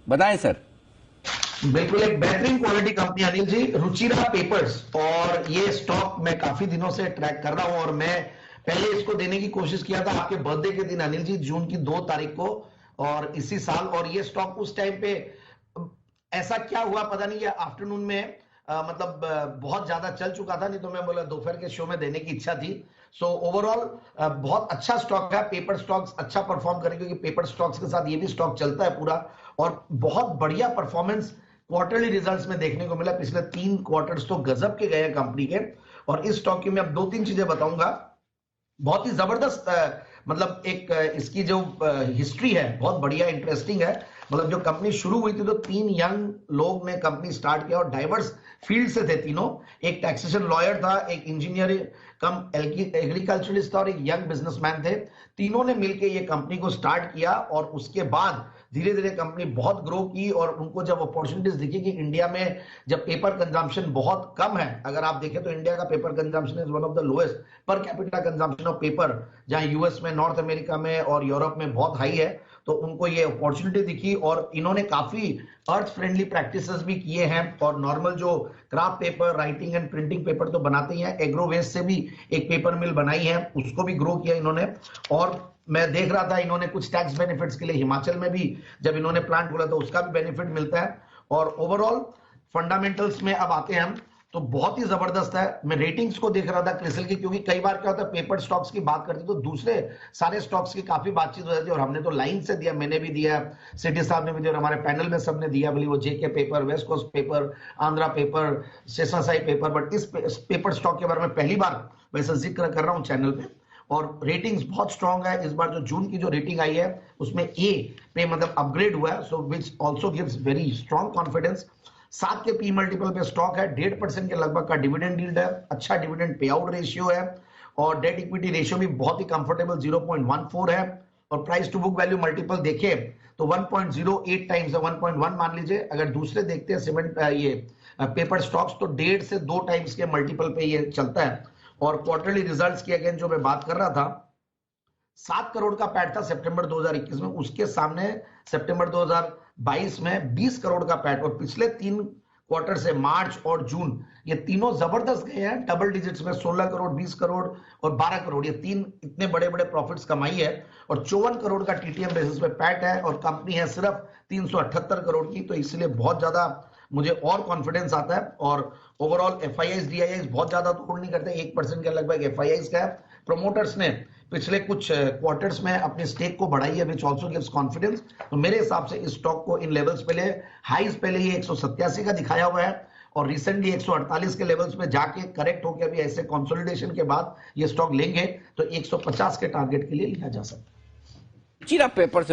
बताएं सर। बिल्कुल एक बेहतरीन quality company Anil ji, Ruchira papers. और ये स्टॉक मैं काफी दिनों से ट्रैक कर रहा हूं और मैं पहले इसको देने की कोशिश किया था आपके बर्थडे के दिन अनिल जी, जून की 2 तारीख को, और इसी साल। और ये स्टॉक उस टाइम पे ऐसा क्या हुआ पता नहीं, ये आफ्टरनून में बहुत ज्यादा चल चुका था, नहीं तो मैं बोला दोपहर के शो में देने की इच्छा थी। सो ओवरऑल बहुत अच्छा स्टॉक है। पेपर स्टॉक्स अच्छा परफॉर्म करेंगे क्योंकि पेपर स्टॉक्स के साथ ये भी स्टॉक चलता है पूरा। और बहुत बढ़िया परफॉर्मेंस क्वार्टरली रिजल्ट्स में देखने को मिला। पिछले 3 क्वार्टर्स तो गजब के गए कंपनी के। और इस स्टॉक की मैं अब 2-3 चीजें बताऊंगा। बहुत ही जबरदस्त एक इसकी जो हिस्ट्री है बहुत बढ़िया इंटरेस्टिंग है। मतलब जो कंपनी शुरू हुई थी तो 3 यंग लोग ने कंपनी स्टार्ट किया और डाइवर्स फील्ड से थे तीनों। एक टैक्सेशन लॉयर था, एक इंजीनियर कम एग्रीकल्चरलिस्ट था और एक यंग बिजनेसमैन थे। तीनों ने मिलकर ये कंपनी को स्टार्ट किया और उसके बाद धीरे धीरे कंपनी बहुत ग्रो की। और उनको जब अपॉर्चुनिटीज दिखी कि इंडिया में जब पेपर कंजम्पशन बहुत कम है, अगर आप देखें तो इंडिया का paper consumption is one of the lowest per capita consumption of paper, जहां यूएस में, नॉर्थ अमेरिका में और यूरोप में बहुत हाई है। तो उनको ये अपॉर्चुनिटी दिखी और इन्होंने काफी अर्थ फ्रेंडली प्रैक्टिसेस भी किए हैं। और नॉर्मल जो craft paper, writing and printing paper तो बनाते ही हैं, एग्रो वेस्ट से भी एक पेपर मिल बनाई है, उसको भी ग्रो किया इन्होंने। और मैं देख रहा था इन्होंने कुछ टैक्स बेनिफिट्स के लिए हिमाचल में भी जब इन्होंने प्लांट खोला तो उसका भी बेनिफिट मिलता है। और ओवरऑल फंडामेंटल्स में अब आते हैं हम, तो बहुत ही जबरदस्त है। मैं रेटिंग्स को देख रहा था क्रिसिल की, क्योंकि कई बार क्या होता है पेपर स्टॉक्स की बात करते तो दूसरे सारे स्टॉक्स की काफी बातचीत हो जाती है। और हमने तो लाइन से दिया, मैंने भी दिया, सिटी साहब ने भी दिया और हमारे पैनल में सबने दिया, बोली वो JK paper, west coast paper, Andhra paper, Seshasayee paper. But इस पेपर स्टॉक के बारे में पहली बार वैसे जिक्र कर रहा हूं चैनल पे। और रेटिंग्स बहुत स्ट्रांग है। इस बार जो जून की जो रेटिंग आई है उसमें ए पे अपग्रेड हुआ है, so which also gives very strong confidence. 7 के पी मल्टीपल पे स्टॉक है, 1.5% के लगभग का डिविडेंड यील्ड है, अच्छा डिविडेंड पे आउट रेशियो है और डेट इक्विटी रेशियो भी बहुत ही कंफर्टेबल 0.14 है। और price to book value multiple देखे तो 1.08 टाइम्स है, 1.1 मान लीजिए। अगर दूसरे देखते हैं सीमेंट ये पेपर स्टॉक्स तो 1.5 से 2 टाइम्स के मल्टीपल पे ये चलता है। और क्वार्टरली रिजल्ट्स की अगेन जो मैं बात कर रहा था, 7 करोड़ का पैट था सितंबर 2021 में, उसके सामने सितंबर 2022 में 20 करोड़ का पैट। और पिछले 3 क्वार्टर से मार्च और जून ये तीनों जबरदस्त गए हैं, डबल डिजिट्स में 16 करोड़, 20 करोड़ और 12 करोड़, ये 3 इतने बड़े बड़े प्रॉफिट्स कमाई है। और 54 करोड़ का टीटीएम बेसिस पे पैट है और कंपनी है सिर्फ 378 करोड़ की। तो इसलिए बहुत ज्यादा मुझे और कॉन्फिडेंस आता है। और ओवरऑल एफआईआईज डीआईआईज बहुत ज्यादा तो होल्ड नहीं करते, 1% के लगभग एफआईआईज का है। प्रोमोटर्स ने पिछले कुछ क्वार्टर्स में अपने स्टेक को बढ़ाई है, विच आल्सो गिव्स कॉन्फिडेंस। तो मेरे हिसाब से इस स्टॉक को इन लेवल्स पहले हाईज पहले ये 187 का दिखाया हुआ है और रिसेंटली 148 के लेवल्स में जाके करेक्ट होकर अभी ऐसे कंसोलिडेशन के बाद ये स्टॉक लेंगे तो 150 के टारगेट के लिए लिया जा सकता है। चिरा पेपर से